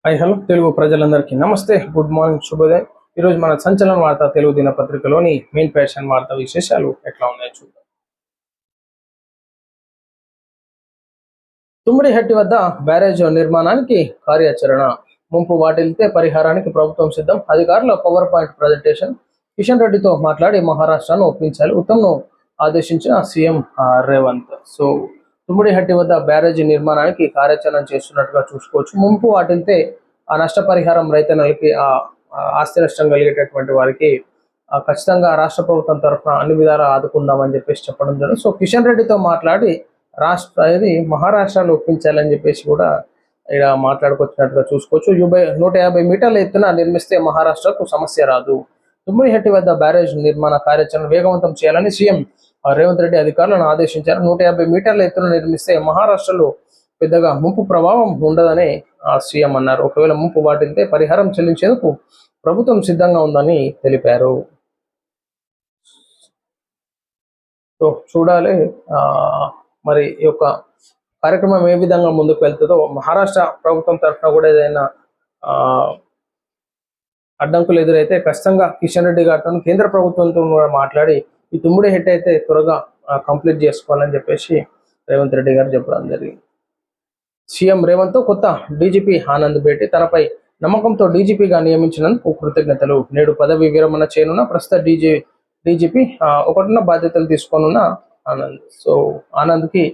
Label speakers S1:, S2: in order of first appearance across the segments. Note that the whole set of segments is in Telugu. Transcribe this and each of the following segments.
S1: హలో తెలుగు ప్రజలందరికీ నమస్తే, గుడ్ మార్నింగ్, శుభోదయం. ఈరోజు మన సంచలన వార్త తెలుగు దినపత్రికలోని మెయిన్ ప్యాషన్ వార్త విశేషాలు ఎట్లా ఉన్నాయో చూద్దాం. తుమ్మిడిహట్టి వద్ద బ్యారేజ్ నిర్మాణానికి కార్యాచరణ, ముంపు వాటిల్లితే పరిహారానికి ప్రభుత్వం సిద్ధం, అధికారుల పవర్ పాయింట్ ప్రజెంటేషన్. కిషన్ రెడ్డితో మాట్లాడి మహారాష్ట్రను ఒప్పించాలి, ఉత్తమ్ను ఆదేశించిన సీఎం రేవంత్. సో తుమ్మిడిహట్టి వద్ద బ్యారేజీ నిర్మాణానికి కార్యాచరణ చేస్తున్నట్టుగా చూసుకోవచ్చు. ముంపు వాటిల్తే ఆ నష్టపరిహారం రైతన్నలకి ఆస్తి నష్టం కలిగేటటువంటి వారికి ఖచ్చితంగా రాష్ట్ర ప్రభుత్వం తరఫున అన్ని విధాలా ఆదుకుందామని చెప్పేసి చెప్పడం జరిగింది. సో కిషన్ రెడ్డితో మాట్లాడి మహారాష్ట్రాన్ని ఒప్పించాలని చెప్పేసి కూడా ఇక్కడ మాట్లాడుకొచ్చినట్టుగా చూసుకోవచ్చు. 150 మీటర్ల ఎత్తున నిర్మిస్తే మహారాష్ట్రకు సమస్య రాదు, తుమ్మిడిహట్టి వద్ద బ్యారేజ్ నిర్మాణ కార్యాచరణ వేగవంతం చేయాలని సీఎం రేవంత్ రెడ్డి అధికారులను ఆదేశించారు. 150 మీటర్ల ఎత్తున నిర్మిస్తే మహారాష్ట్రలో పెద్దగా ముంపు ప్రభావం ఉండదని సీఎం అన్నారు. ఒకవేళ ముంపు వాటిల్తే పరిహారం చెల్లించేందుకు ప్రభుత్వం సిద్ధంగా ఉందని తెలిపారు. సో చూడాలి మరి ఈ యొక్క కార్యక్రమం ఏ విధంగా ముందుకు వెళ్తుందో. మహారాష్ట్ర ప్రభుత్వం తరఫున కూడా ఏదైనా అడ్డంకులు ఎదురైతే ఖచ్చితంగా కిషన్ రెడ్డి గారితో కేంద్ర ప్రభుత్వంతో కూడా మాట్లాడి ఈ తుమ్మిడిహట్టి అయితే త్వరగా కంప్లీట్ చేసుకోవాలని చెప్పేసి రేవంత్ రెడ్డి గారు చెప్పడం జరిగింది. సీఎం రేవంత్ తో కొత్త డీజీపీ ఆనంద్ భేటీ, తనపై నమ్మకంతో డీజీపీగా నియమించినందుకు కృతజ్ఞతలు. నేడు పదవి విరమణ చేయనున్న ప్రస్తుత డీజీపీ ఒకటిన్న బాధ్యతలు తీసుకోనున్న ఆనంద్. సో ఆనంద్కి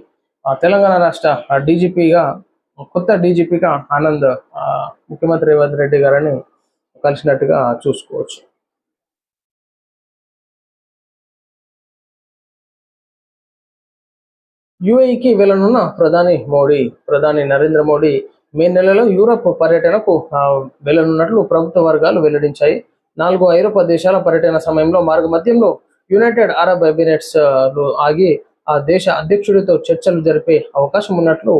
S1: తెలంగాణ రాష్ట్ర డీజీపీగా కొత్త డీజీపీగా ఆనంద్ ముఖ్యమంత్రి రేవంత్ రెడ్డి గారిని కలిసినట్టుగా చూసుకోవచ్చు. యుఏఈకి వెళ్లనున్న ప్రధాని నరేంద్ర మోడీ మే నెలలో యూరప్ పర్యటనకు వెళ్లనున్నట్లు ప్రభుత్వ వర్గాలు వెల్లడించాయి. 4 ఐరోపా దేశాల పర్యటన సమయంలో మార్గ మధ్యంలో యునైటెడ్ అరబ్ ఎమిరేట్స్ లో ఆగి ఆ దేశ అధ్యక్షుడితో చర్చలు జరిపే అవకాశం ఉన్నట్లు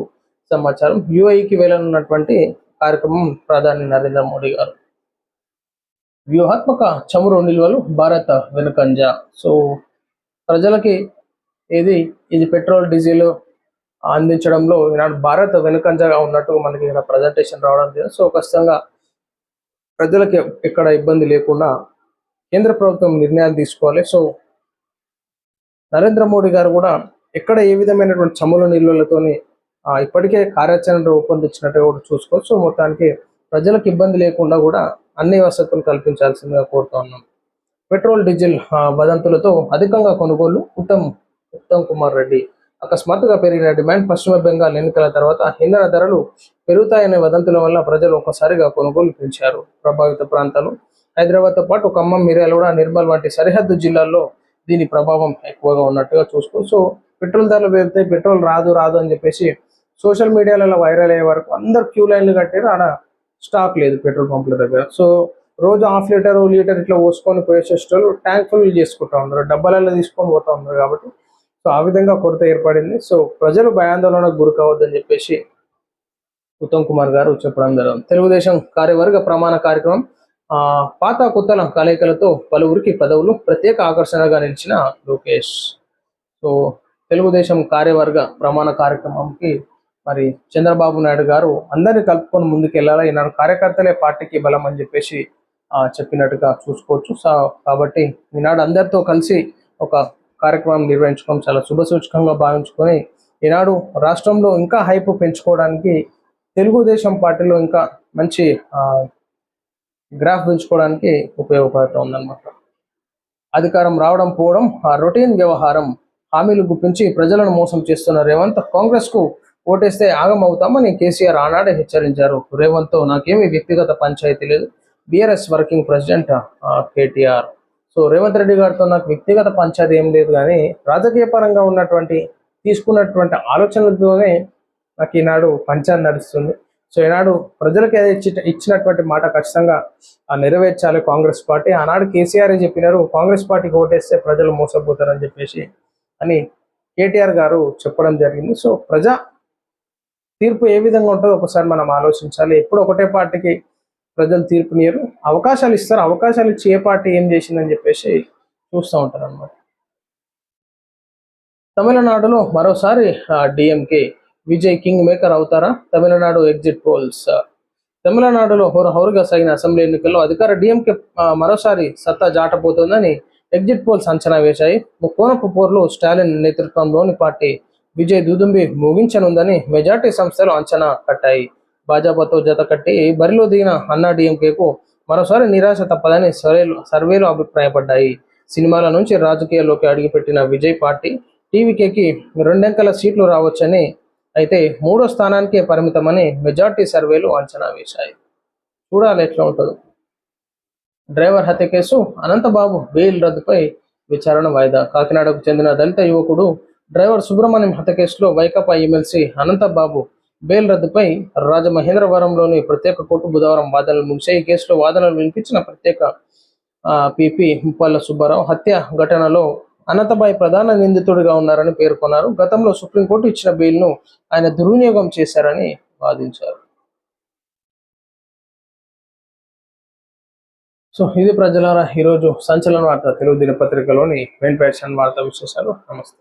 S1: సమాచారం. యుఏఈకి వెళ్లనున్నటువంటి కార్యక్రమం ప్రధాని నరేంద్ర మోడీ గారు. వ్యూహాత్మక చమురు నిల్వలు భారత్ వెనుకంజ. సో ప్రజలకి ఇది పెట్రోల్ డీజిల్ అందించడంలో ఈనాడు భారత్ వెనుకంజగా ఉన్నట్టు మనకి ఇక్కడ ప్రజెంటేషన్ రావడం లేదు. సో ఖచ్చితంగా ప్రజలకి ఎక్కడ ఇబ్బంది లేకుండా కేంద్ర ప్రభుత్వం నిర్ణయాలు తీసుకోవాలి. సో నరేంద్ర మోడీ గారు కూడా ఎక్కడ ఏ విధమైనటువంటి చమురు నిల్వలతోని ఇప్పటికే కార్యాచరణ రూపొందించినట్టు కూడా చూసుకోవచ్చు. సో మొత్తానికి ప్రజలకు ఇబ్బంది లేకుండా కూడా అన్ని వసతులు కల్పించాల్సిందిగా కోరుతా ఉన్నాం. పెట్రోల్ డీజిల్ వదంతులతో అధికంగా కొనుగోలు, ఉత్తమ్ కుమార్ రెడ్డి. అకస్మాత్తుగా పెరిగిన డిమాండ్, పశ్చిమ బెంగాల్ ఎన్నికల తర్వాత ఇంధన ధరలు పెరుగుతాయనే వదంతుల వల్ల ప్రజలు ఒక్కసారిగా కొనుగోలు పెంచారు. ప్రభావిత ప్రాంతాలు హైదరాబాద్తో పాటు ఖమ్మం, మిర్యాలగూడ, నిర్మల్ వంటి సరిహద్దు జిల్లాల్లో దీని ప్రభావం ఎక్కువగా ఉన్నట్టుగా చూసుకోవచ్చు. సో పెట్రోల్ ధరలు పెరిగితే పెట్రోల్ రాదు అని చెప్పేసి సోషల్ మీడియాలలో వైరల్ అయ్యే వరకు అందరు క్యూ లైన్లు కట్టారు. ఆడ స్టాక్ లేదు పెట్రోల్ పంపుల దగ్గర. సో రోజు ½ లీటర్ ఇట్లా పోసుకొని పోయేసేటోళ్ళు ట్యాంక్ ఫుల్ చేసుకుంటా ఉన్నారు, డబ్బాలలో తీసుకొని పోతా ఉన్నారు. కాబట్టి సో ఆ విధంగా కొరత ఏర్పడింది. సో ప్రజలు భయాందోళనకు గురి కావద్దని చెప్పేసి ఉత్తమ్ కుమార్ గారు చెప్పడం జరిగింది. తెలుగుదేశం కార్యవర్గ ప్రమాణ కార్యక్రమం, పాత కొత్తల కలయికలతో పలువురికి పదవులు, ప్రత్యేక ఆకర్షణగా నిలిచిన లోకేష్. సో తెలుగుదేశం కార్యవర్గ ప్రమాణ కార్యక్రమంకి మరి చంద్రబాబు నాయుడు గారు అందరినీ కలుపుకొని ముందుకెళ్ళాలా, ఈనాడు కార్యకర్తలే పార్టీకి బలం అని చెప్పేసి చెప్పినట్టుగా చూసుకోవచ్చు. సో కాబట్టి ఈనాడు అందరితో కలిసి ఒక కార్యక్రమం నిర్వహించుకోవడం చాలా శుభసూచకంగా భావించుకొని ఈనాడు రాష్ట్రంలో ఇంకా హైప్ పెంచుకోవడానికి, తెలుగుదేశం పార్టీలో ఇంకా మంచి గ్రాఫ్ పెంచుకోవడానికి ఉపయోగపడుతుందన్నమాట. అధికారం రావడం పోవడం రొటీన్ వ్యవహారం, హామీలు గుప్పించి ప్రజలను మోసం చేస్తున్న రేవంత్, కాంగ్రెస్ కు ఓటేస్తే ఆగమవుతామని కేసీఆర్ ఆనాడే హెచ్చరించారు. రేవంత్తో నాకేమీ వ్యక్తిగత పంచాయతీ లేదు, BRS working president KTR. So Revanth Reddy గారితో నాకు వ్యక్తిగత పంచాయతీ ఏం లేదు, కానీ రాజకీయ పరంగా తీసుకున్నటువంటి ఆలోచనలతోనే నాకు ఈనాడు పంచాయతీ నడుస్తుంది. సో ఈనాడు ప్రజలకు ఇచ్చినటువంటి మాట ఖచ్చితంగా నెరవేర్చాలి కాంగ్రెస్ పార్టీ. ఆనాడు కేసీఆర్ చెప్పినారు, కాంగ్రెస్ పార్టీకి ఓటేస్తే ప్రజలు మోసపోతారని చెప్పేసి అని కేటీఆర్ గారు చెప్పడం జరిగింది. సో ప్రజా తీర్పు ఏ విధంగా ఉంటుందో ఒకసారి మనం ఆలోచించాలి. ఎప్పుడు ఒకటే పార్టీకి ప్రజలు తీర్పునియరు, అవకాశాలు ఇస్తారు. అవకాశాలు ఇచ్చి ఏ పార్టీ ఏం చేసిందని చెప్పేసి చూస్తూ ఉంటారు అన్నమాట. తమిళనాడులో మరోసారి డిఎంకే విజయ్ కింగ్ మేకర్ అవుతారా? Tamil Nadu exit polls. తమిళనాడులో హోరుగా సాగిన అసెంబ్లీ ఎన్నికల్లో అధికార డిఎంకే మరోసారి సత్తా జాటపోతోందని ఎగ్జిట్ పోల్స్ అంచనా వేశాయి. ముక్కోనపు పోర్లు స్టాలిన్ నేతృత్వంలోని పార్టీ విజయ్ దుదుంబి ముగించనుందని మెజార్టీ సంస్థలు అంచనా కట్టాయి. భాజపాతో జత కట్టి బరిలో దిగిన అన్నా డిఎంకేకు మరోసారి నిరాశ తప్పదని సర్వేలు అభిప్రాయపడ్డాయి. సినిమాల నుంచి రాజకీయాల్లోకి అడుగుపెట్టిన విజయ్ పార్టీ టీవీకేకి 2 అంకెల సీట్లు రావచ్చని, అయితే 3వ స్థానానికే పరిమితమని మెజార్టీ సర్వేలు అంచనా వేశాయి. చూడాలి ఎట్లా ఉంటుందో. డ్రైవర్ హత్య కేసు అనంతబాబు బెయిల్ రద్దుపై విచారణ వాయిదా. కాకినాడకు చెందిన దళిత యువకుడు డ్రైవర్ సుబ్రహ్మణ్యం హత్య కేసులో వైకాపా ఎమ్మెల్సీ అనంతబాబు బెయిల్ రద్దుపై రాజమహేంద్రవరంలోని ప్రత్యేక కోర్టు బుధవారం వాదనలు ముగిశాయి. ఈ కేసులో వాదనలు వినిపించిన ప్రత్యేక పీపీ ముప్పాళ్ల సుబ్బారావు హత్య ఘటనలో అనంతబాయ్ ప్రధాన నిందితుడిగా ఉన్నారని పేర్కొన్నారు. గతంలో సుప్రీంకోర్టు ఇచ్చిన బెయిల్ను ఆయన దుర్వినియోగం చేశారని వాదించారు. సో ఇది ప్రజలారా ఈరోజు సంచలన వార్త తెలుగు దినపత్రికలోని మెయిన్ పేజ్ వార్తా విశేషాలు. నమస్తే.